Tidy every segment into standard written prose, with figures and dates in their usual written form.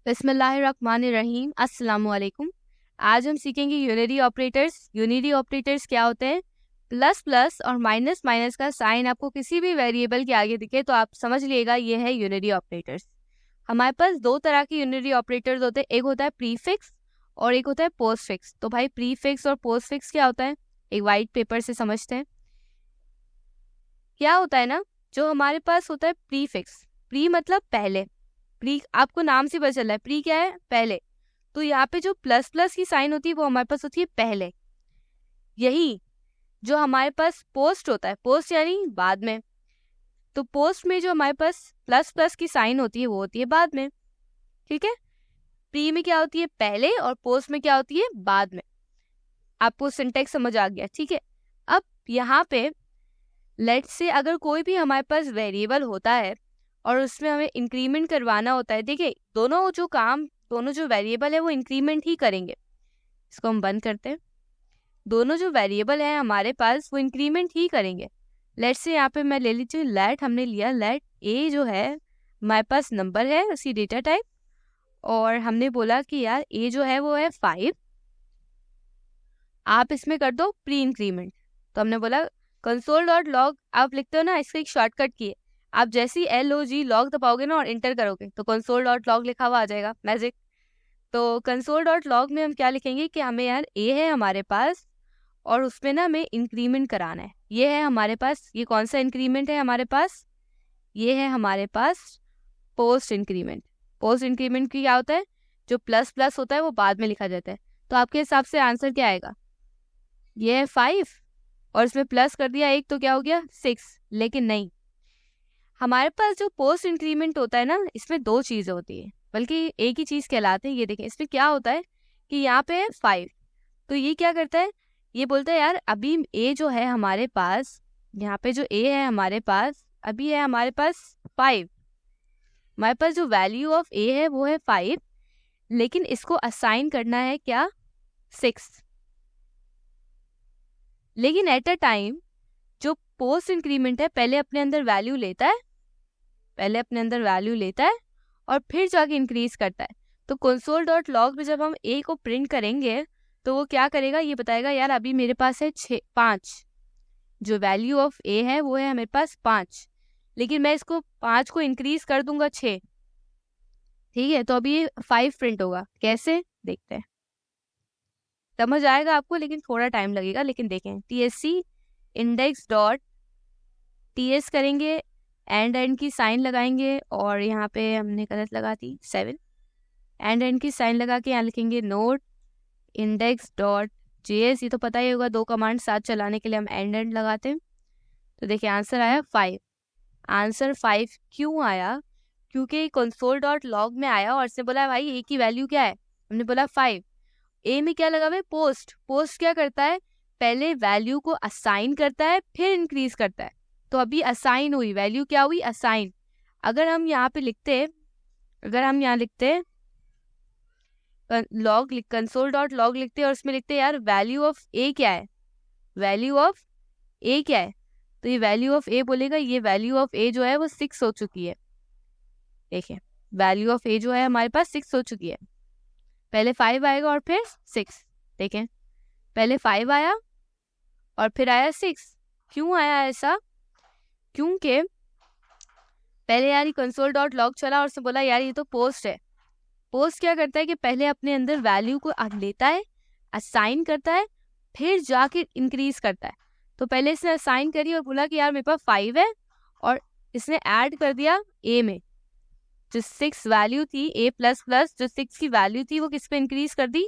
बिस्मिल्लाहिर्रहमानिर्रहीम। अस्सलाम वालेकुम। आज हम सीखेंगे यूनिटी ऑपरेटर्स। यूनिटी ऑपरेटर्स क्या होते हैं? प्लस प्लस और माइनस माइनस का साइन आपको किसी भी वेरिएबल के आगे दिखे तो आप समझ लीजिएगा ये है यूनिटी ऑपरेटर्स। हमारे पास दो तरह के यूनिटी ऑपरेटर्स होते हैं, एक होता है प्रीफिक्स और एक होता है पोस्टफिक्स। तो भाई प्रीफिक्स और पोस्टफिक्स क्या होता है, एक वाइट पेपर से समझते हैं। क्या होता है ना, जो हमारे पास होता है प्रीफिक्स, प्री मतलब पहले, प्री आपको नाम से पता चल रहा है, प्री क्या है, पहले। तो यहाँ पे जो प्लस प्लस की साइन होती है वो हमारे पास होती है पहले। यही जो हमारे पास पोस्ट होता है, पोस्ट यानी बाद में, तो पोस्ट में जो हमारे पास प्लस प्लस की साइन होती है वो होती है बाद में। ठीक है, प्री में क्या होती है पहले और पोस्ट में क्या होती है बाद में। आपको सिंटेक्स समझ आ गया? ठीक है। अब यहाँ पे लेट्स से अगर कोई भी हमारे पास वेरिएबल होता है और उसमें हमें इंक्रीमेंट करवाना होता है, देखिए दोनों जो वेरिएबल है वो इंक्रीमेंट ही करेंगे। इसको हम बंद करते हैं। दोनों जो वेरिएबल है हमारे पास वो इंक्रीमेंट ही करेंगे। लेट्स से यहाँ पे मैं ले लीजिए लेट, हमने लिया लेट ए जो है हमारे पास नंबर है उसकी डेटा टाइप, और हमने बोला कि यार ए जो है वो है 5, आप इसमें कर दो प्री इंक्रीमेंट। तो हमने बोला कंसोल डॉट लॉग, आप लिखते हो ना इसका एक शॉर्टकट की है, आप जैसे ही LOG लॉग दबाओगे ना और इंटर करोगे तो कंसोल डॉट लॉग लिखा हुआ आ जाएगा, मैजिक। तो कंसोल डॉट लॉग में हम क्या लिखेंगे कि हमें यार ए है हमारे पास और उसमें ना हमें इंक्रीमेंट कराना है। ये है हमारे पास, ये कौन सा इंक्रीमेंट है हमारे पास, ये है हमारे पास पोस्ट इंक्रीमेंट। पोस्ट इंक्रीमेंट की क्या होता है, जो प्लस प्लस होता है वो बाद में लिखा जाता है। तो आपके हिसाब से आंसर क्या आएगा, ये है 5 और इसमें प्लस कर दिया एक तो क्या हो गया 6। लेकिन नहीं, हमारे पास जो पोस्ट इंक्रीमेंट होता है ना इसमें दो चीज़ें होती है, बल्कि एक ही चीज़ कहलाते हैं। ये देखें इसमें क्या होता है कि यहाँ पे है 5, तो ये क्या करता है, ये बोलता है यार अभी ए जो है हमारे पास, यहाँ पे जो ए है हमारे पास अभी है हमारे पास 5, हमारे पास जो वैल्यू ऑफ ए है वो है 5, लेकिन इसको असाइन करना है क्या 6। लेकिन एट अ टाइम जो पोस्ट इंक्रीमेंट है पहले अपने अंदर वैल्यू लेता है, और फिर जाके इंक्रीज करता है। तो कंसोल डॉट लॉग में जब हम ए को प्रिंट करेंगे तो वो क्या करेगा, ये बताएगा यार अभी मेरे पास है 5, जो वैल्यू ऑफ ए है वो है मेरे पास 5, लेकिन मैं इसको 5 को इंक्रीज कर दूंगा 6। ठीक है, तो अभी ये 5 प्रिंट होगा। कैसे देखते हैं, समझ आएगा आपको लेकिन थोड़ा टाइम लगेगा। लेकिन देखें TSC इंडेक्स डॉट TS करेंगे, एंड की साइन लगाएंगे और यहाँ पे हमने गलत लगा दी 7, एंड की साइन लगा के यहाँ लिखेंगे नोट इंडेक्स डॉट JS। ये तो पता ही होगा, दो कमांड साथ चलाने के लिए हम एंड लगाते हैं। तो देखिए आंसर आया 5। आंसर 5 क्यों आया, क्योंकि कंसोल डॉट लॉग में आया और इसने बोला भाई ए की वैल्यू क्या है, हमने बोला 5। ए में क्या लगा हुआ है पोस्ट, पोस्ट क्या करता है पहले वैल्यू को असाइन करता है फिर इंक्रीज करता है। तो अभी असाइन हुई वैल्यू, क्या हुई असाइन। अगर हम यहाँ लिखते लॉग, कंसोल डॉट लॉग लिखते और उसमें लिखते यार वैल्यू ऑफ ए क्या है, तो ये वैल्यू ऑफ ए बोलेगा ये वैल्यू ऑफ ए जो है वो 6 हो चुकी है। देखिए वैल्यू ऑफ ए जो है हमारे पास 6 हो चुकी है, पहले 5 आएगा और फिर 6। देखें पहले 5 आया और फिर आया 6। क्यों आया ऐसा, क्योंकि पहले यार ये कंसोल डॉट लॉग चला और उसने बोला यार ये तो पोस्ट है। पोस्ट क्या करता है कि पहले अपने अंदर वैल्यू को लेता है, असाइन करता है, फिर जाके इंक्रीज करता है। तो पहले इसने असाइन करी और बोला कि यार मेरे पास 5 है, और इसने ऐड कर दिया ए में जो 6 वैल्यू थी, ए प्लस प्लस जो 6 की वैल्यू थी वो किस पे इंक्रीज कर दी,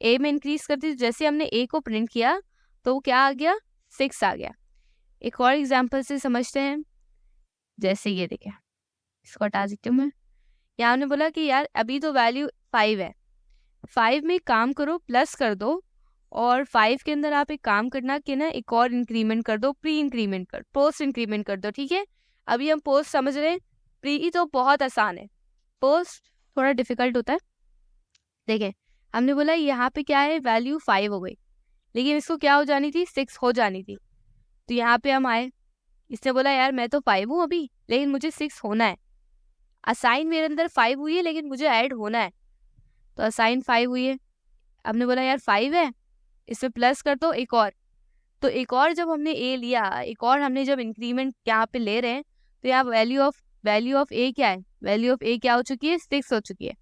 ए में इंक्रीज कर दी। जैसे हमने ए को प्रिंट किया तो वो क्या आ गया 6 आ गया। एक और एग्जाम्पल से समझते हैं, जैसे ये देखें, इसको हटा देती हूँ मैं। यहाँ हमने बोला कि यार अभी तो वैल्यू 5 है, 5 में काम करो प्लस कर दो, और 5 के अंदर आप एक काम करना कि ना एक और इंक्रीमेंट कर दो, प्री इंक्रीमेंट कर, पोस्ट इंक्रीमेंट कर दो। ठीक है, अभी हम पोस्ट समझ रहे हैं, प्री तो बहुत आसान है, पोस्ट थोड़ा डिफिकल्ट होता है। देखें हमने बोला यहाँ पे क्या है वैल्यू 5 हो गई, लेकिन इसको क्या हो जानी थी 6 हो जानी थी। तो यहाँ पे हम आए, इसने बोला यार मैं तो 5 हूँ अभी लेकिन मुझे 6 होना है। असाइन मेरे अंदर 5 हुई है लेकिन मुझे ऐड होना है, तो असाइन 5 हुई है। हमने बोला यार 5 है, इसमें प्लस कर दो एक और। तो एक और जब हमने ए लिया, एक और हमने जब इंक्रीमेंट यहाँ पे ले रहे हैं, तो यहाँ वैल्यू ऑफ ए क्या है, वैल्यू ऑफ ए क्या हो चुकी है, 6 हो चुकी है।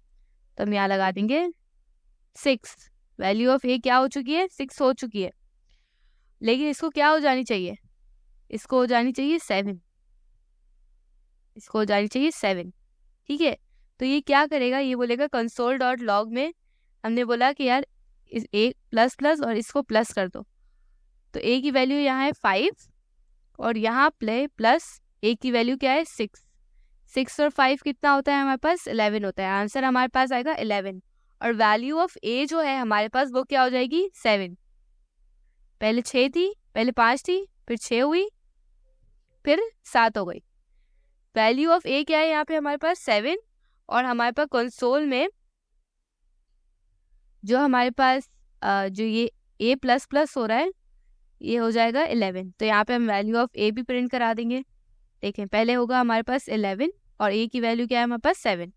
तो हम यहाँ लगा देंगे 6। वैल्यू ऑफ ए क्या हो चुकी है, 6 हो चुकी है। लेकिन इसको क्या हो जानी चाहिए, इसको हो जानी चाहिए 7, इसको हो जानी चाहिए 7। ठीक है, तो ये क्या करेगा, ये बोलेगा कंसोल डॉट लॉग में हमने बोला कि यार इस ए प्लस प्लस और इसको प्लस कर दो। तो ए की वैल्यू यहाँ है 5 और यहाँ प्लस ए की वैल्यू क्या है 6। 6 और 5 कितना होता है हमारे पास, 11 होता है। आंसर हमारे पास आएगा 11। और वैल्यू ऑफ ए जो है हमारे पास वो क्या हो जाएगी, 7। पहले 6 थी, पहले 5 थी, फिर 6 हुई, फिर 7 हो गई। वैल्यू ऑफ ए क्या है यहाँ पे हमारे पास 7, और हमारे पास कंसोल में जो हमारे पास जो ये ए प्लस प्लस हो रहा है ये हो जाएगा 11। तो यहाँ पे हम वैल्यू ऑफ ए भी प्रिंट करा देंगे। देखें, पहले होगा हमारे पास 11 और ए की वैल्यू क्या है हमारे पास 7।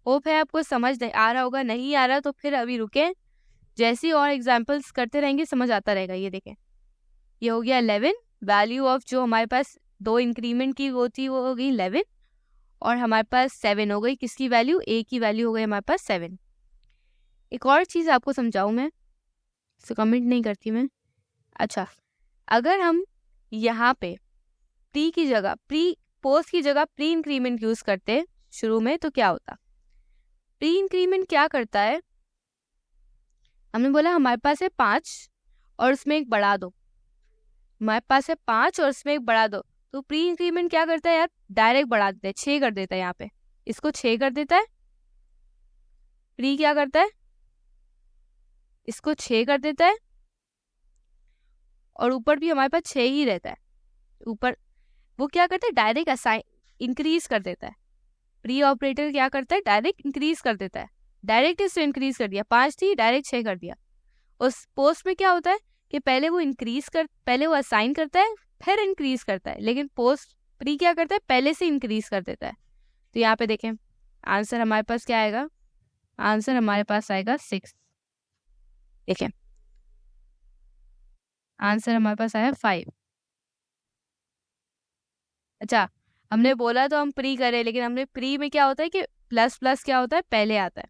होप है आपको समझ आ रहा होगा, नहीं आ रहा तो फिर अभी रुकें, जैसे और एग्जाम्पल्स करते रहेंगे समझ आता रहेगा। ये देखें, ये हो गया 11, वैल्यू ऑफ जो हमारे पास 2 इंक्रीमेंट की वो थी वो हो गई 11, और हमारे पास 7 हो गई, किसकी वैल्यू, ए की वैल्यू हो गई हमारे पास 7। एक और चीज़ आपको समझाऊं मैं, इससे कमेंट नहीं करती मैं। अच्छा, अगर हम यहाँ पे प्री की जगह पोस्ट की जगह प्री इंक्रीमेंट यूज करते शुरू में, तो क्या होता। प्री इंक्रीमेंट क्या करता है, हमने बोला हमारे पास है 5 और उसमें एक बढ़ा दो, हमारे पास है 5 और उसमें एक बढ़ा दो। तो प्री इंक्रीमेंट क्या करता है यार, डायरेक्ट बढ़ा देता है, 6 कर देता है, यहाँ पे इसको 6 कर देता है। प्री क्या करता है, इसको 6 कर देता है, और ऊपर भी हमारे पास 6 ही रहता है। ऊपर वो क्या करता है, डायरेक्ट असाइन इंक्रीज कर देता है। प्री ऑपरेटर क्या करता है, डायरेक्ट इंक्रीज कर देता है, डायरेक्ट इससे इंक्रीज कर दिया, 5 थी डायरेक्ट 6 कर दिया। उस पोस्ट में क्या होता है कि पहले वो असाइन करता है फिर इंक्रीज करता है, लेकिन पोस्ट प्री क्या करता है, पहले से इंक्रीज कर देता है। तो यहाँ पे देखें आंसर हमारे पास क्या आएगा, आंसर हमारे पास आएगा 6। देखें आंसर हमारे पास आया 5। अच्छा, हमने बोला तो हम प्री करें, लेकिन हमने प्री में क्या होता है कि प्लस प्लस क्या होता है, पहले आता है,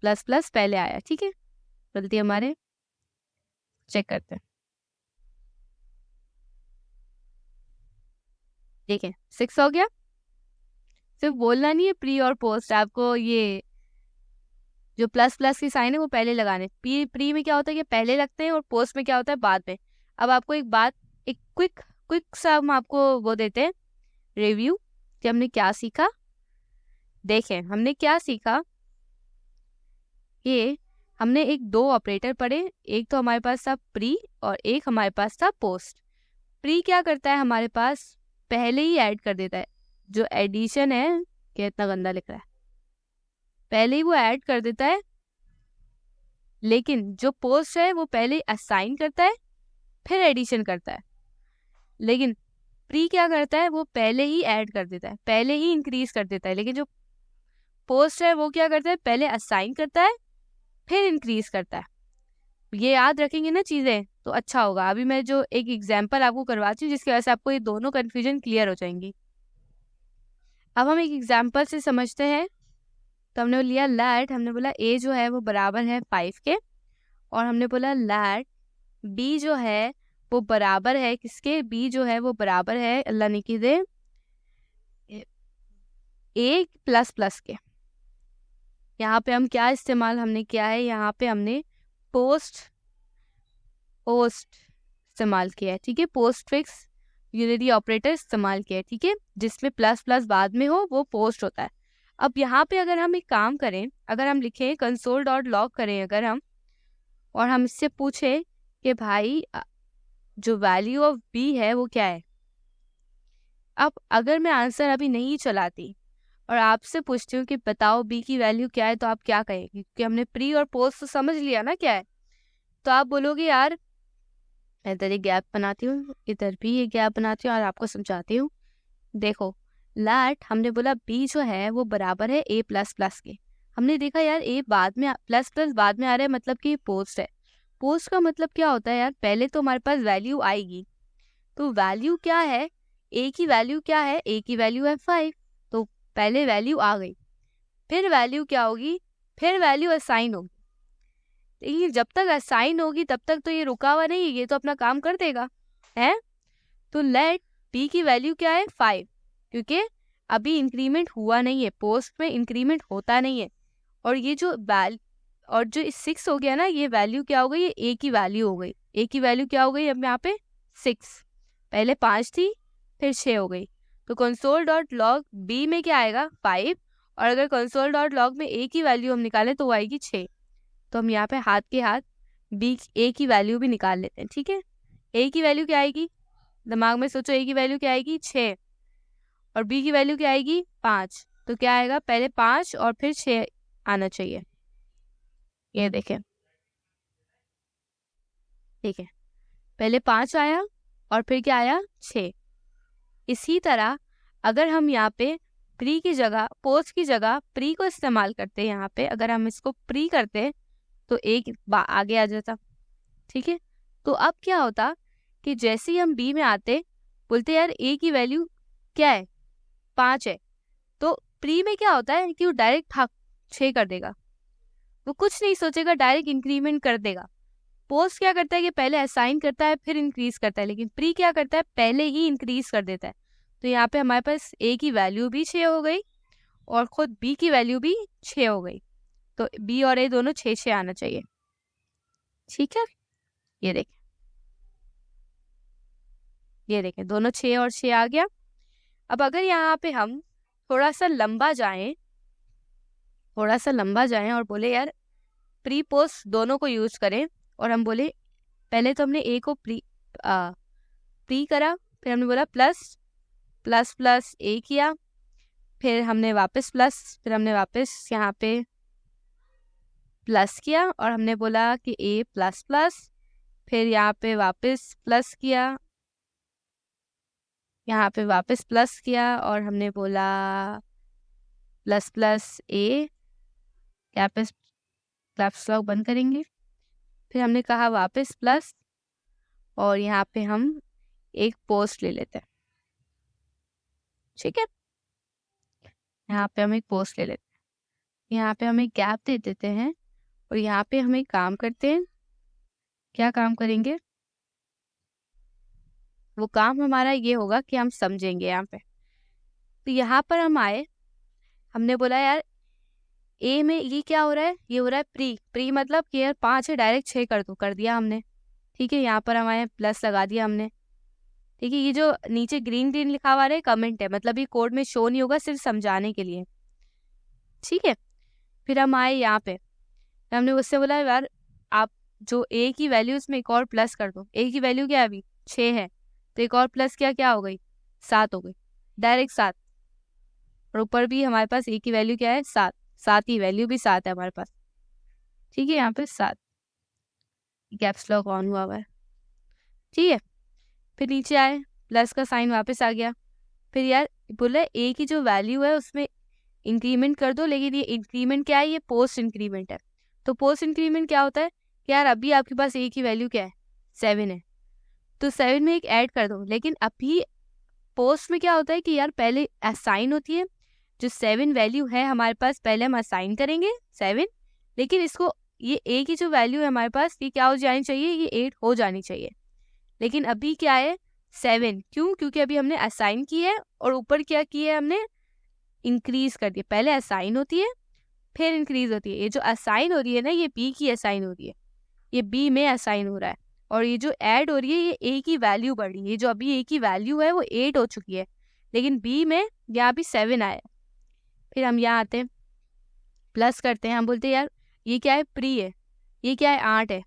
प्लस प्लस पहले आया। ठीक है, गलती हमारे, चेक करते हैं। देखें 6 हो गया। सिर्फ बोलना नहीं है प्री और पोस्ट, आपको ये जो प्लस प्लस की साइन है वो पहले लगाने। प्री में क्या होता है कि पहले लगते हैं और पोस्ट में क्या होता है बाद में। अब आपको एक क्विक सा हम आपको वो देते हैं रिव्यू कि हमने क्या सीखा। देखें हमने क्या सीखा, ये हमने 2 ऑपरेटर पढ़े, एक तो हमारे पास था प्री और एक हमारे पास था पोस्ट। प्री क्या करता है, हमारे पास पहले ही ऐड कर देता है, जो एडिशन है, क्या इतना गंदा लिख रहा है, पहले ही वो ऐड कर देता है। लेकिन जो पोस्ट है वो पहले असाइन करता है फिर एडिशन करता है। लेकिन प्री क्या करता है, वो पहले ही ऐड कर देता है, पहले ही इंक्रीज कर देता है। लेकिन जो पोस्ट है वो क्या करता है, पहले असाइन करता है फिर इंक्रीज करता है। ये याद रखेंगे ना चीज़ें तो अच्छा होगा। अभी मैं जो एक एग्जाम्पल आपको करवाती हूँ जिसकी वजह से आपको ये दोनों कन्फ्यूजन क्लियर हो जाएंगी। अब हम एक एग्जाम्पल से समझते हैं। तो हमने लिया लैट, हमने बोला ए जो है वो बराबर है 5 के, और हमने बोला लैट बी जो है वो बराबर है किसके, बी जो है वो बराबर है, अल्लाह ने की दे, ए प्लस प्लस के। यहाँ पे हम क्या इस्तेमाल हमने किया है, यहाँ पे हमने पोस्ट इस्तेमाल किया है। ठीक है, पोस्ट फिक्स यूनिटी ऑपरेटर इस्तेमाल किया है। ठीक है, जिसमें प्लस प्लस बाद में हो वो पोस्ट होता है। अब यहाँ पे अगर हम एक काम करें, अगर हम लिखें कंसोल डॉट लॉग करें अगर हम, और हम इससे पूछे कि भाई जो वैल्यू ऑफ बी है वो क्या है। अब अगर मैं आंसर अभी नहीं चलाती और आपसे पूछती हूँ कि बताओ बी की वैल्यू क्या है, तो आप क्या कहेंगे, क्योंकि हमने प्री और पोस्ट तो समझ लिया ना क्या है। तो आप बोलोगे यार इधर एक गैप बनाती हूँ, इधर भी एक गैप बनाती हूँ और आपको समझाती हूँ। देखो लैट हमने बोला बी जो है वो बराबर है ए प्लस प्लस के। हमने देखा यार ए बाद में प्लस प्लस बाद में आ रहा है, मतलब कि पोस्ट है। पोस्ट का मतलब क्या होता है यार, पहले तो हमारे पास वैल्यू आएगी, तो वैल्यू क्या है, ए की वैल्यू क्या है, ए की वैल्यू है 5, तो पहले वैल्यू आ गई, फिर वैल्यू क्या होगी, फिर वैल्यू असाइन होगी। लेकिन जब तक असाइन होगी तब तक तो ये रुका हुआ नहीं है, ये तो अपना काम कर देगा है। तो लेट बी की वैल्यू क्या है 5, क्योंकि अभी इंक्रीमेंट हुआ नहीं है, पोस्ट में इंक्रीमेंट होता नहीं है। और ये जो और जो 6 हो गया ना, ये वैल्यू क्या हो गई, ये ए की वैल्यू हो गई। ए की वैल्यू क्या हो गई अब यहाँ पे 6, पहले 5 थी फिर 6 हो गई। तो कंसोल डॉट लॉग बी में क्या आएगा 5, और अगर कंसोल डॉट लॉग में ए की वैल्यू हम निकालें तो वो आएगी 6। तो हम यहाँ पे हाथ के हाथ बी ए की वैल्यू भी निकाल लेते हैं। ठीक है, ए की वैल्यू क्या आएगी, दिमाग में सोचो, ए की वैल्यू क्या आएगी 6 और बी की वैल्यू क्या आएगी 5। तो क्या आएगा, पहले 5 और फिर 6 आना चाहिए। ये देखें, ठीक है, पहले 5 आया और फिर क्या आया 6। इसी तरह अगर हम यहाँ पे प्री की जगह पोस्ट की जगह प्री को इस्तेमाल करते हैं, यहाँ पे अगर हम इसको प्री करते तो एक आगे आ जाता। ठीक है, तो अब क्या होता कि जैसे ही हम बी में आते, बोलते यार ए की वैल्यू क्या है 5 है, तो प्री में क्या होता है कि वो डायरेक्ट 6 कर देगा, वो कुछ नहीं सोचेगा, डायरेक्ट इंक्रीमेंट कर देगा। पोस्ट क्या करता है कि पहले असाइन करता है फिर इंक्रीज करता है, लेकिन प्री क्या करता है, पहले ही इंक्रीज कर देता है। तो यहाँ पे हमारे पास ए की वैल्यू भी 6 हो गई और खुद बी की वैल्यू भी 6 हो गई, तो बी और ए दोनों 6 आना चाहिए। ठीक है, ये देखें, ये देखें, दोनों 6 और 6 आ गया। अब अगर यहाँ पे हम थोड़ा सा लंबा जाएं और बोले यार प्री पोस्ट दोनों को यूज करें, और हम बोले पहले तो हमने ए को प्री करा, फिर हमने बोला प्लस प्लस प्लस ए किया, फिर हमने वापस प्लस, फिर हमने वापस यहाँ पे प्लस किया और हमने बोला कि ए प्लस प्लस, फिर यहाँ पे वापस प्लस किया, यहाँ पे वापस प्लस किया और हमने बोला प्लस प्लस ए, यहाँ पे कैप्स लॉक बंद करेंगे, फिर हमने कहा वापस प्लस, और यहाँ पे हम एक पोस्ट ले लेते हैं। ठीक है, यहाँ पे हम एक पोस्ट ले लेते हैं, यहाँ पे हम एक गैप दे देते हैं, और यहाँ पे हम एक काम करते हैं। क्या काम करेंगे, वो काम हमारा ये होगा कि हम समझेंगे यहाँ पे। तो यहाँ पर हम आए, हमने बोला यार ए में ये क्या हो रहा है, ये हो रहा है प्री। प्री मतलब कि यार 5 है, डायरेक्ट 6 कर दो, कर दिया हमने। ठीक है, यहाँ पर हमारे प्लस लगा दिया हमने। ठीक है, ये जो नीचे ग्रीन ग्रीन लिखा हुआ है कमेंट है, मतलब ये कोड में शो नहीं होगा, सिर्फ समझाने के लिए। ठीक है, फिर हम आए यहाँ पे, हमने उससे बोला यार आप जो ए की वैल्यू इसमें एक और प्लस कर दो। ए की वैल्यू क्या है अभी 6 है, तो एक और प्लस क्या हो गई 7 हो गई, डायरेक्ट 7। और ऊपर भी हमारे पास ए की वैल्यू क्या है 7 ही, वैल्यू भी 7 है हमारे पास। ठीक है, यहाँ पे 7, कैप्स लॉक ऑन हुआ है। ठीक है, फिर नीचे आए, प्लस का साइन वापस आ गया। फिर यार बोले ए की जो वैल्यू है उसमें इंक्रीमेंट कर दो, लेकिन ये इंक्रीमेंट क्या है, ये पोस्ट इंक्रीमेंट है। तो पोस्ट इंक्रीमेंट क्या होता है कि यार अभी आपके पास ए की वैल्यू क्या है 7 है, तो 7 में एक ऐड कर दो। लेकिन अभी पोस्ट में क्या होता है कि यार पहले असाइन होती है, जो 7 वैल्यू है हमारे पास पहले हम असाइन करेंगे 7, लेकिन इसको ये ए की जो वैल्यू है हमारे पास ये क्या हो जानी चाहिए, ये 8 हो जानी चाहिए। लेकिन अभी क्या है 7, क्यों, क्योंकि अभी हमने असाइन की है और ऊपर क्या किया है हमने इंक्रीज कर दिया। पहले असाइन होती है फिर इंक्रीज होती है। ये जो असाइन हो रही है ना, ये बी की असाइन हो रही है, ये बी में असाइन हो रहा है, और ये जो ऐड हो रही है ये ए की वैल्यू बढ़ रही है। ये जो अभी ए की वैल्यू है वो 8 हो चुकी है, लेकिन बी में यहाँ भी 7 आया। फिर हम यहाँ आते हैं, प्लस करते हैं, हम बोलते हैं यार ये क्या है प्री है, ये क्या है 8 है,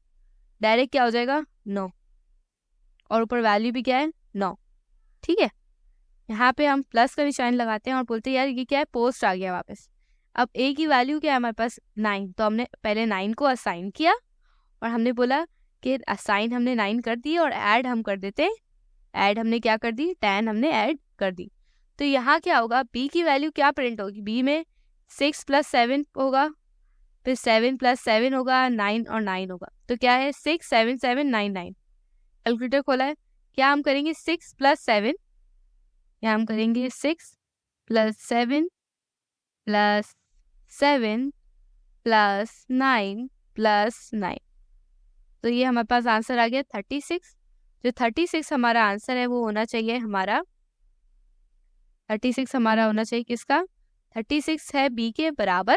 डायरेक्ट क्या हो जाएगा 9, और ऊपर वैल्यू भी क्या है 9। ठीक है, यहाँ पे हम प्लस का निशान लगाते हैं और बोलते हैं यार ये क्या है पोस्ट आ गया वापस। अब ए की वैल्यू क्या है हमारे पास 9, तो हमने पहले 9 को असाइन किया और हमने बोला कि असाइन हमने 9 कर दी और ऐड हम कर देते, ऐड हमने क्या कर दी 10 हमने ऐड कर दी। तो यहाँ क्या होगा, बी की वैल्यू क्या प्रिंट होगी, बी में 6 + 7 होगा, फिर 7 + 7 होगा, 9 और 9 होगा। तो क्या है 6 7 7 9 9। कैलकुलेटर खोला है, क्या हम करेंगे 6 + 7, या हम करेंगे 6 + 7 + 7 + 9 + 9। तो ये हमारे पास आंसर आ गया 36। जो 36 हमारा आंसर है वो होना चाहिए हमारा 36 हमारा होना चाहिए किसका, 36 है बी के बराबर,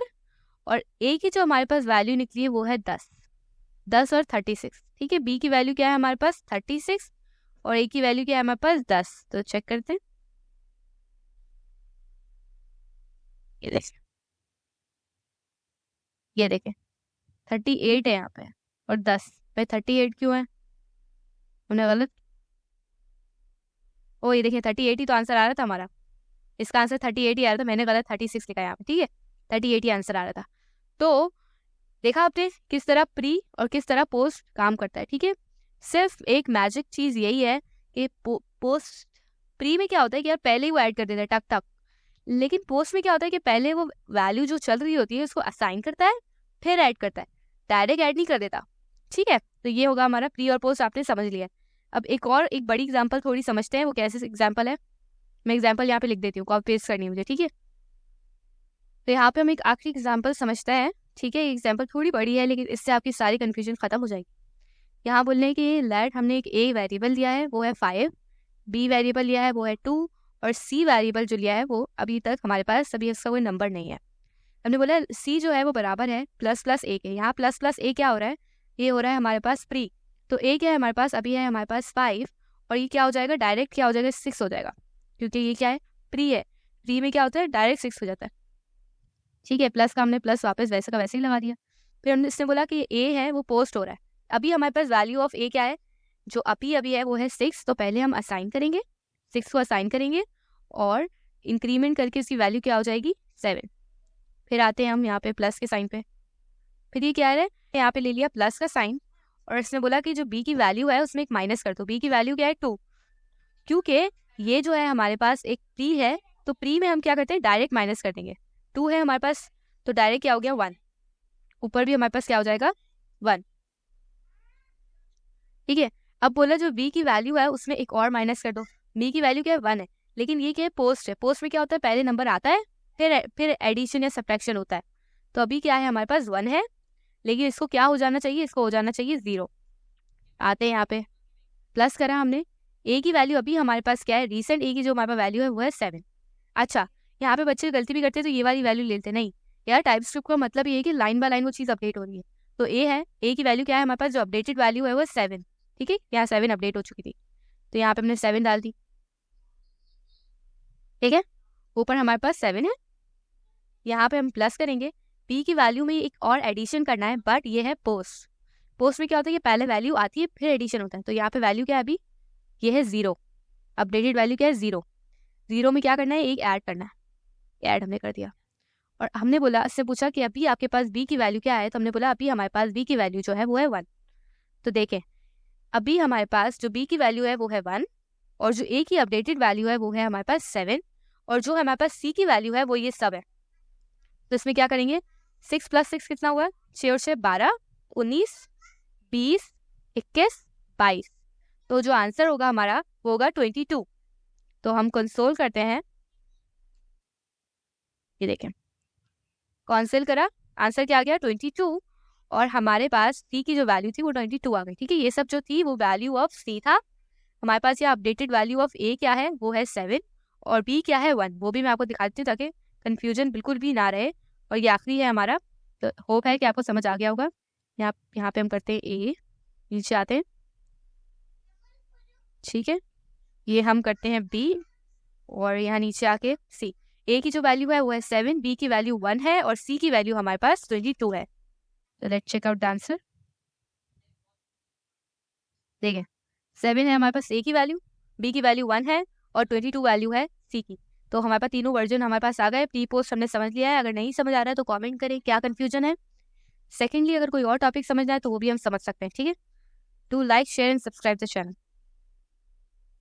और ए की जो हमारे पास वैल्यू निकली है वो है 10 और 36। ठीक है, बी की वैल्यू क्या है हमारे पास 36 और ए की वैल्यू क्या है हमारे पास 10। तो चेक करते हैं, ये देखें 38 है यहाँ पे और 10। भाई 38 क्यों है, हमने गलत, ओ ये देखिए 38 ही तो आंसर आ रहा था हमारा, इसका आंसर 38 ही आ रहा था, मैंने गलत 36 लिखा यहाँ पे। ठीक है, 38 ही आंसर आ रहा था। तो देखा आपने किस तरह प्री और किस तरह पोस्ट काम करता है। ठीक है, सिर्फ एक मैजिक चीज यही है कि पोस्ट प्री में क्या होता है कि यार पहले ही वो ऐड कर देता है टक टक, लेकिन पोस्ट में क्या होता है कि पहले वो वैल्यू जो चल रही होती है उसको असाइन करता है फिर ऐड करता है, डायरेक्ट ऐड नहीं कर देता। ठीक है, तो ये होगा हमारा प्री और पोस्ट, आपने समझ लिया। अब एक बड़ी एग्जाम्पल थोड़ी समझते हैं, वो कैसे एग्जाम्पल है, मैं एग्जाम्पल यहाँ पे लिख देती हूँ, कॉपी पेस्ट करनी है मुझे। ठीक है, तो यहाँ पे हम एक आखिरी एग्जाम्पल समझते हैं। ठीक है, एग्जाम्पल थोड़ी बड़ी है लेकिन इससे आपकी सारी कन्फ्यूजन खत्म हो जाएगी। यहाँ बोलने हैं कि लेट हमने एक ए वेरिएबल लिया है वो है 5, बी वेरिएबल लिया है वो है 2, और सी वेरिएबल जो लिया है वो अभी तक हमारे पास अभी इसका कोई नंबर नहीं है। हमने बोला सी जो है वो बराबर है ++a के। यहाँ ++a क्या हो रहा है, ये हो रहा है हमारे पास प्री, तो a क्या है हमारे पास, अभी है हमारे पास 5, और ये क्या हो जाएगा डायरेक्ट क्या हो जाएगा 6 हो जाएगा, क्योंकि ये क्या है प्री है, प्री में क्या होता है डायरेक्ट 6 हो जाता है। ठीक है, प्लस का हमने प्लस वापस वैसे का वैसे ही लगा दिया। फिर हमने इसने बोला कि ए है वो पोस्ट हो रहा है, अभी हमारे पास वैल्यू ऑफ ए क्या है, जो अभी है वो है 6, तो पहले हम असाइन करेंगे 6 को असाइन करेंगे और इंक्रीमेंट करके इसकी वैल्यू क्या हो जाएगी 7। फिर आते हैं हम यहाँ पे प्लस के साइन पे, फिर ये क्या है यहाँ पे ले लिया प्लस का साइन, और इसने बोला कि जो बी की वैल्यू है उसमें एक माइनस कर दो, बी की वैल्यू क्या है 2, क्योंकि ये जो है हमारे पास एक प्री है, तो प्री में हम क्या करते हैं डायरेक्ट माइनस कर देंगे, 2 है हमारे पास तो डायरेक्ट क्या हो गया 1, ऊपर भी हमारे पास क्या हो जाएगा 1। ठीक है, अब बोला जो बी की वैल्यू है उसमें एक और माइनस कर दो, बी की वैल्यू क्या है 1 है, लेकिन ये क्या है पोस्ट है, पोस्ट में क्या होता है पहले नंबर आता है फिर एडिशन या सब्ट्रैक्शन होता है, तो अभी क्या है हमारे पास 1 है, लेकिन इसको क्या हो जाना चाहिए, इसको हो जाना चाहिए 0। आते हैं यहाँ पे प्लस करा हमने, ए की वैल्यू अभी हमारे पास क्या है, रिसेंट ए की जो हमारे पास वैल्यू है वो है 7। अच्छा, यहाँ पे बच्चे गलती भी करते हैं तो ये वाली वैल्यू लेते नहीं यार, टाइप स्क्रिप्ट का मतलब ये है कि लाइन बाय लाइन वो चीज़ अपडेट हो रही है, तो ए है, ए की वैल्यू क्या है हमारे पास, जो अपडेटेड वैल्यू है वो 7। ठीक है, यहाँ 7 अपडेट हो चुकी थी, तो यहाँ पे हमने 7 डाल दी। ठीक है, ऊपर हमारे पास 7 है, यहाँ पे हम प्लस करेंगे, पी की वैल्यू में एक और एडिशन करना है, बट ये है पोस्ट, पोस्ट में क्या होता है कि पहले वैल्यू आती है फिर एडिशन होता है, तो यहाँ पे वैल्यू क्या है अभी, ये है 0, अपडेटेड वैल्यू क्या है 0 में क्या करना है एक ऐड करना है, ऐड हमने कर दिया, और हमने बोला इससे पूछा कि अभी आपके पास बी की वैल्यू क्या है, तो हमने बोला अभी हमारे पास बी की वैल्यू जो है वो है 1। तो देखें अभी हमारे पास जो बी की वैल्यू है वो है 1, और जो ए की अपडेटेड वैल्यू है वो है हमारे पास 7, और जो हमारे पास सी की वैल्यू है वो ये सब है। तो इसमें क्या करेंगे 6 + 6 कितना हुआ, 6 और 6 12, 19 20 21 22, तो जो आंसर होगा हमारा वो होगा 22। तो हम कंसोल करते हैं, ये देखें कंसोल करा, आंसर क्या आ गया 22, और हमारे पास सी की जो वैल्यू थी वो 22 आ गई। ठीक है, ये सब जो थी वो वैल्यू ऑफ सी था, हमारे पास ये अपडेटेड वैल्यू ऑफ ए क्या है वो है 7, और बी क्या है 1, वो भी मैं आपको दिखा देती हूँ ताकि कन्फ्यूजन बिल्कुल भी ना रहे। और ये आखिरी है हमारा, तो होप है कि आपको समझ आ गया होगा। यहाँ पे हम करते हैं ए, नीचे आते हैं, ठीक है, ये हम करते हैं बी, और यहाँ नीचे आके सी। ए की जो वैल्यू है वो है 7, बी की वैल्यू 1 है, और सी की वैल्यू हमारे पास 22 है। तो let's check out the answer. देखिए 7 है हमारे पास ए की वैल्यू, बी की वैल्यू 1 है, और 22 वैल्यू है सी की। तो हमारे पास तीनों वर्जन हमारे पास आ गए, प्री पोस्ट हमने समझ लिया है। अगर नहीं समझ आ रहा है तो कमेंट करें क्या कंफ्यूजन है। सेकेंडली अगर कोई और टॉपिक समझना है तो वो भी हम समझ सकते हैं। ठीक है, do like share and subscribe the channel.